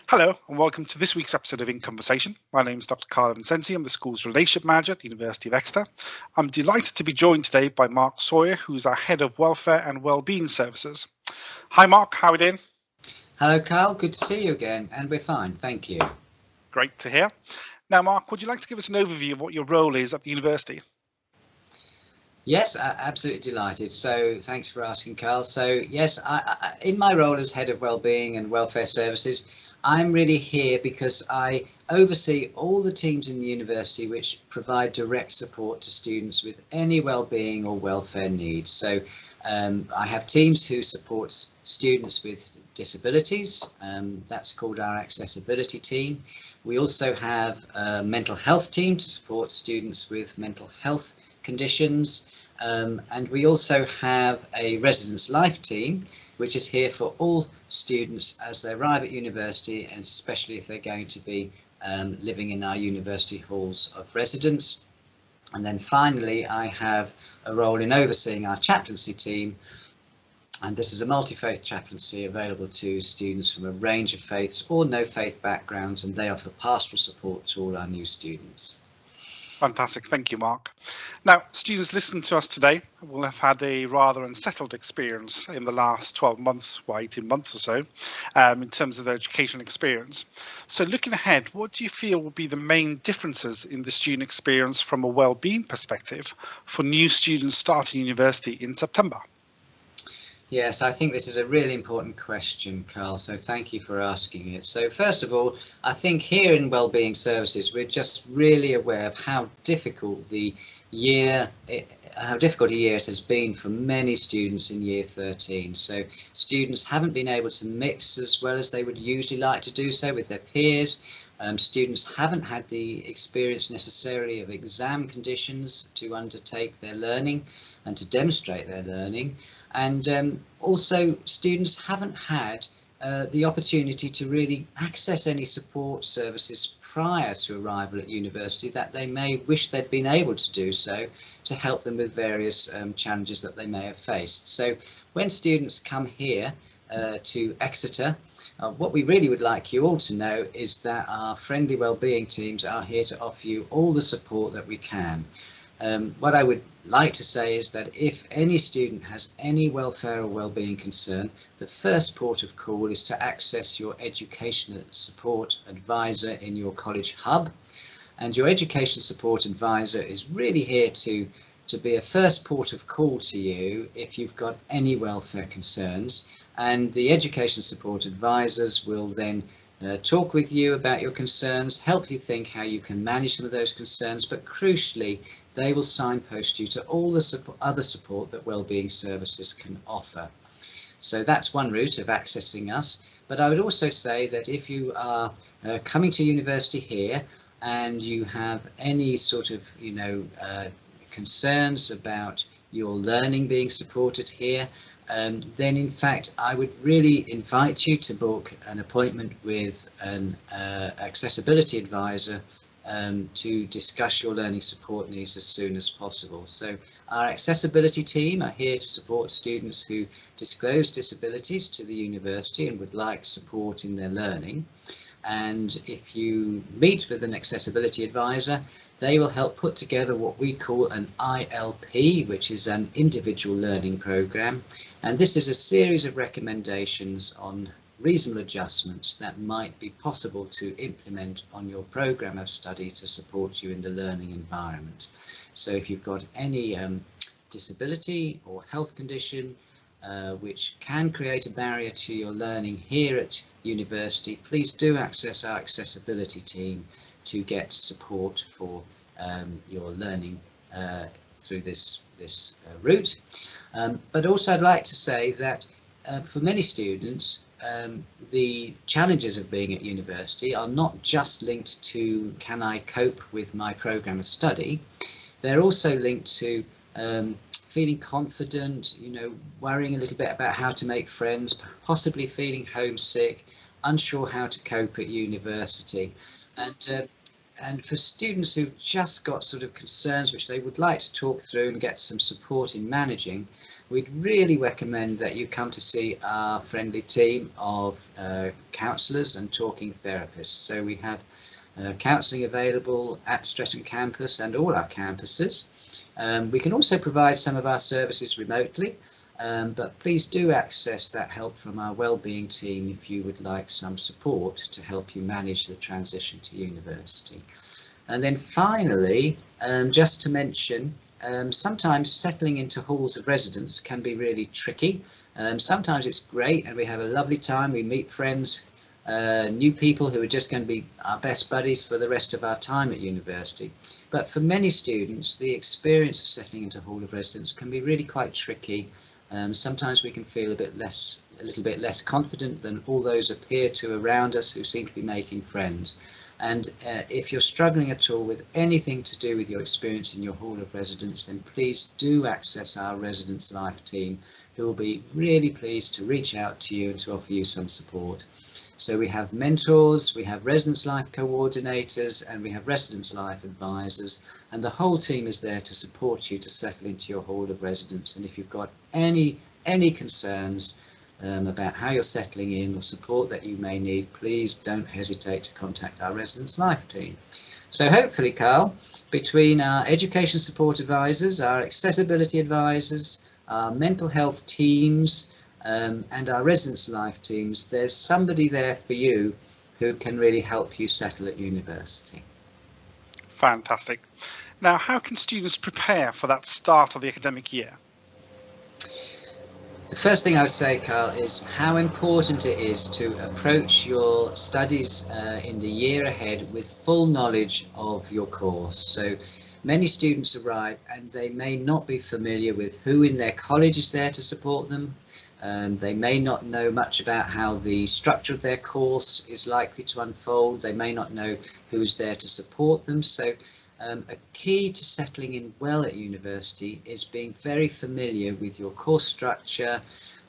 Hello and welcome to this week's episode of In Conversation. My name is Dr. Carl Vincenzi. I'm the school's relationship manager at the University of Exeter. I'm delighted to be joined today by Mark Sawyer, who's our head of welfare and wellbeing services. Hi Mark, how are we doing? Hello Carl, good to see you again, and we're fine, thank you. Great to hear. Now Mark, would you like to give us an overview of what your role is at the university? Yes, absolutely delighted. So thanks for asking, Carl. So yes, in my role as head of wellbeing and welfare services, I'm really here because I oversee all the teams in the university which provide direct support to students with any wellbeing or welfare needs. So I have teams who support students with disabilities. That's called our accessibility team. We also have a mental health team to support students with mental health conditions. And we also have a residence life team, which is here for all students as they arrive at university, and especially if they're going to be living in our university halls of residence. And then finally, I have a role in overseeing our chaplaincy team. And this is a multi-faith chaplaincy available to students from a range of faiths or no faith backgrounds, and they offer pastoral support to all our new students. Fantastic, thank you, Mark. Now, students listening to us today will have had a rather unsettled experience in the last 12 months, or 18 months or so, in terms of their educational experience. So looking ahead, what do you feel will be the main differences in the student experience from a wellbeing perspective for new students starting university in September? Yes, I think this is a really important question, Carl, so thank you for asking it. So first of all, I think here in Wellbeing Services, we're just really aware of how difficult a year it has been for many students in year 13. So students haven't been able to mix as well as they would usually like to do so with their peers. Students haven't had the experience necessarily of exam conditions to undertake their learning and to demonstrate their learning. And also students haven't had the opportunity to really access any support services prior to arrival at university that they may wish they'd been able to do so to help them with various challenges that they may have faced. So when students come here to Exeter, what we really would like you all to know is that our friendly wellbeing teams are here to offer you all the support that we can. What I would like to say is that if any student has any welfare or wellbeing concern, the first port of call is to access your educational support advisor in your college hub. And your education support advisor is really here to be a first port of call to you if you've got any welfare concerns. And the education support advisors will then talk with you about your concerns, help you think how you can manage some of those concerns, but crucially, they will signpost you to all the other support that Wellbeing Services can offer. So that's one route of accessing us. But I would also say that if you are coming to university here and you have any sort of, concerns about your learning being supported here, then in fact I would really invite you to book an appointment with an accessibility advisor to discuss your learning support needs as soon as possible. So our accessibility team are here to support students who disclose disabilities to the university and would like support in their learning. And if you meet with an accessibility advisor, they will help put together what we call an ILP, which is an individual learning program. And this is a series of recommendations on reasonable adjustments that might be possible to implement on your program of study to support you in the learning environment. So if you've got any disability or health condition which can create a barrier to your learning here at university, please do access our accessibility team to get support for your learning through this route. But also I'd like to say that for many students, the challenges of being at university are not just linked to can I cope with my program of study, they're also linked to feeling confident, worrying a little bit about how to make friends, possibly feeling homesick, unsure how to cope at university. And for students who've just got sort of concerns which they would like to talk through and get some support in managing, we'd really recommend that you come to see our friendly team of counsellors and talking therapists. So we have counselling available at Streatham campus and all our campuses. We can also provide some of our services remotely, but please do access that help from our wellbeing team if you would like some support to help you manage the transition to university. And then finally, just to mention, sometimes settling into halls of residence can be really tricky. Sometimes it's great and we have a lovely time, we meet friends, new people who are just going to be our best buddies for the rest of our time at university. But for many students, the experience of settling into a hall of residence can be really quite tricky. Sometimes we can feel a little bit less confident than all those appear to around us who seem to be making friends. And if you're struggling at all with anything to do with your experience in your hall of residence, then please do access our Residence Life team, who will be really pleased to reach out to you and to offer you some support. So we have mentors, we have Residence Life coordinators, and we have Residence Life advisors, and the whole team is there to support you to settle into your hall of residence. And if you've got any concerns about how you're settling in or support that you may need, please don't hesitate to contact our Residence Life team. So hopefully, Carl, between our education support advisors, our accessibility advisors, our mental health teams, and our Residence Life teams, there's somebody there for you who can really help you settle at university. Fantastic. Now, how can students prepare for that start of the academic year? The first thing I would say, Carl, is how important it is to approach your studies in the year ahead with full knowledge of your course. So many students arrive and they may not be familiar with who in their college is there to support them. They may not know much about how the structure of their course is likely to unfold. They may not know who's there to support them. So a key to settling in well at university is being very familiar with your course structure,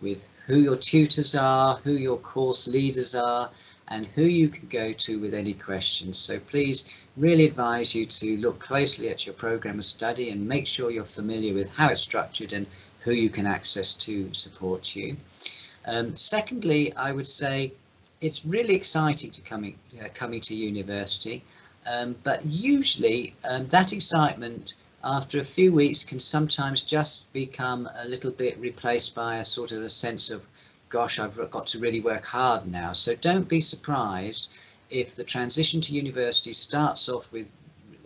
with who your tutors are, who your course leaders are, and who you can go to with any questions. So please really advise you to look closely at your programme of study and make sure you're familiar with how it's structured and who you can access to support you. Secondly, I would say it's really exciting to coming to university, but usually that excitement after a few weeks can sometimes just become a little bit replaced by a sort of a sense of, gosh, I've got to really work hard now. So don't be surprised if the transition to university starts off with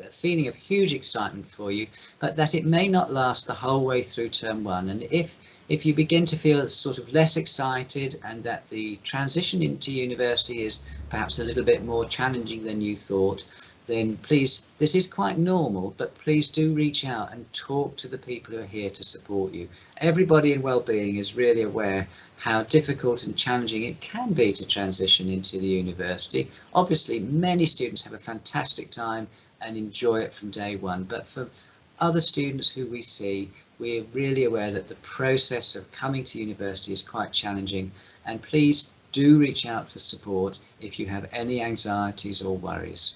a feeling of huge excitement for you, but that it may not last the whole way through term one. And if you begin to feel sort of less excited and that the transition into university is perhaps a little bit more challenging than you thought, then please, this is quite normal, but please do reach out and talk to the people who are here to support you. Everybody in wellbeing is really aware how difficult and challenging it can be to transition into the university. Obviously, many students have a fantastic time and enjoy it from day one, but for other students who we see, we're really aware that the process of coming to university is quite challenging, and please do reach out for support if you have any anxieties or worries.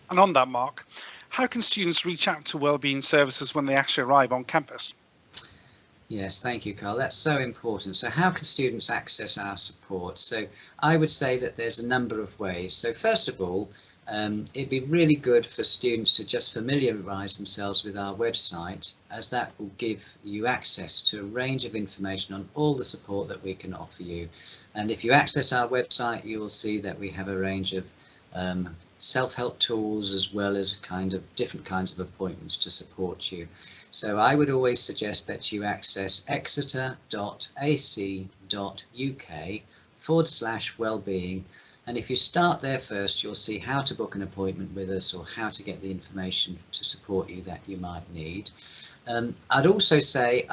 And on that, Mark, how can students reach out to wellbeing services when they actually arrive on campus? Yes, thank you, Carl. That's so important. So how can students access our support? So I would say that there's a number of ways. So first of all, it'd be really good for students to just familiarise themselves with our website, as that will give you access to a range of information on all the support that we can offer you. And if you access our website, you will see that we have a range of self-help tools as well as different kinds of appointments to support you. So I would always suggest that you access exeter.ac.uk/wellbeing, and if you start there first, you'll see how to book an appointment with us or how to get the information to support you that you might need. I'd also say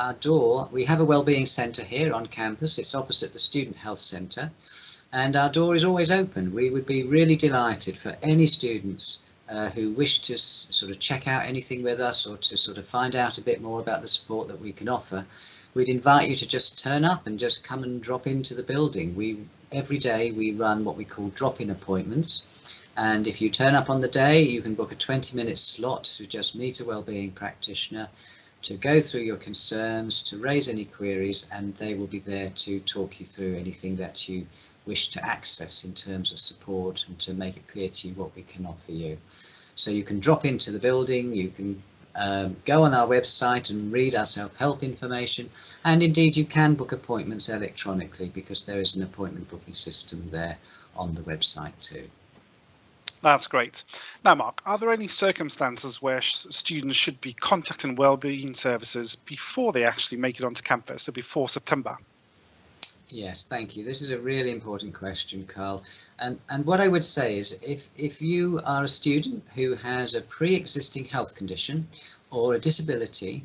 we have a wellbeing centre here on campus. It's opposite the Student Health Centre, and our door is always open. We would be really delighted for any students who wish to sort of check out anything with us or to sort of find out a bit more about the support that we can offer. We'd invite you to just turn up and just come and drop into the building. Every day we run what we call drop-in appointments, and if you turn up on the day, you can book a 20-minute slot to just meet a wellbeing practitioner. to go through your concerns, to raise any queries, and they will be there to talk you through anything that you wish to access in terms of support and to make it clear to you what we can offer you. So you can drop into the building, you can go on our website and read our self-help information, and indeed you can book appointments electronically because there is an appointment booking system there on the website too. That's great. Now, Mark, are there any circumstances where students should be contacting Wellbeing Services before they actually make it onto campus, so before September? Yes, thank you. This is a really important question, Carl. And what I would say is if you are a student who has a pre-existing health condition or a disability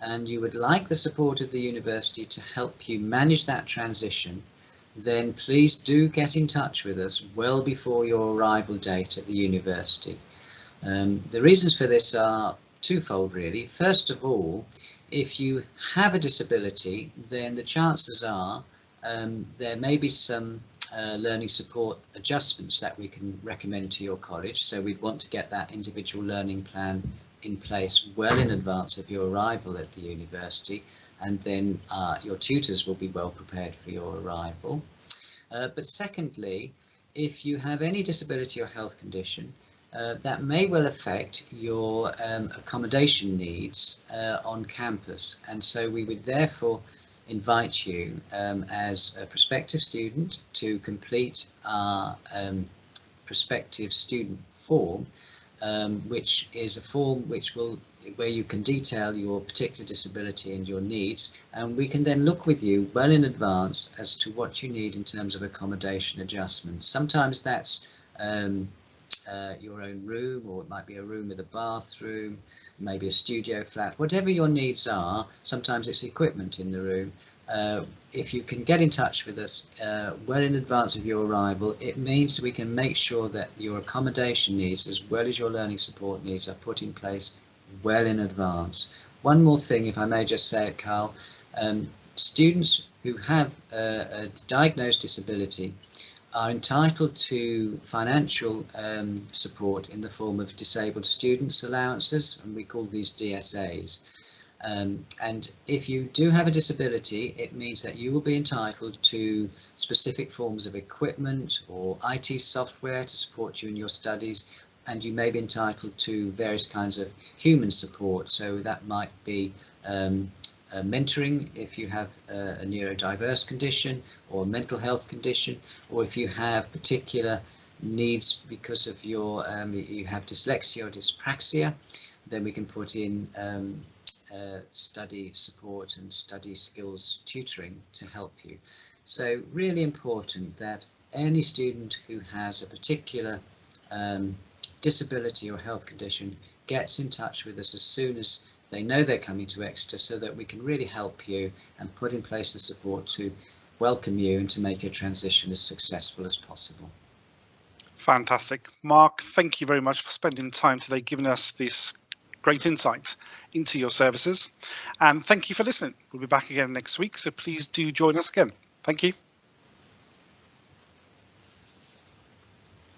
and you would like the support of the university to help you manage that transition, then please do get in touch with us well before your arrival date at the university. The reasons for this are twofold, really. First of all, if you have a disability, then the chances are there may be some learning support adjustments that we can recommend to your college. So we'd want to get that individual learning plan in place well in advance of your arrival at the university, and then your tutors will be well prepared for your arrival. But secondly, if you have any disability or health condition, that may well affect your accommodation needs on campus, and so we would therefore invite you as a prospective student to complete our prospective student form, which is a form where you can detail your particular disability and your needs, and we can then look with you well in advance as to what you need in terms of accommodation adjustments. Sometimes that's your own room, or it might be a room with a bathroom, maybe a studio flat, whatever your needs are. Sometimes it's equipment in the room. If you can get in touch with us well in advance of your arrival, it means we can make sure that your accommodation needs as well as your learning support needs are put in place well in advance. One more thing, if I may just say it, Carl, students who have a diagnosed disability are entitled to financial support in the form of disabled students allowances, and we call these DSAs. And if you do have a disability, it means that you will be entitled to specific forms of equipment or IT software to support you in your studies, and you may be entitled to various kinds of human support. So that might be mentoring if you have a neurodiverse condition or a mental health condition, or if you have particular needs because of your you have dyslexia or dyspraxia, then we can put in study support and study skills tutoring to help you. So really important that any student who has a particular disability or health condition gets in touch with us as soon as they know they're coming to Exeter, so that we can really help you and put in place the support to welcome you and to make your transition as successful as possible. Fantastic. Mark, thank you very much for spending time today giving us this great insight into your services, and thank you for listening. We'll be back again next week, so please do join us again. Thank you.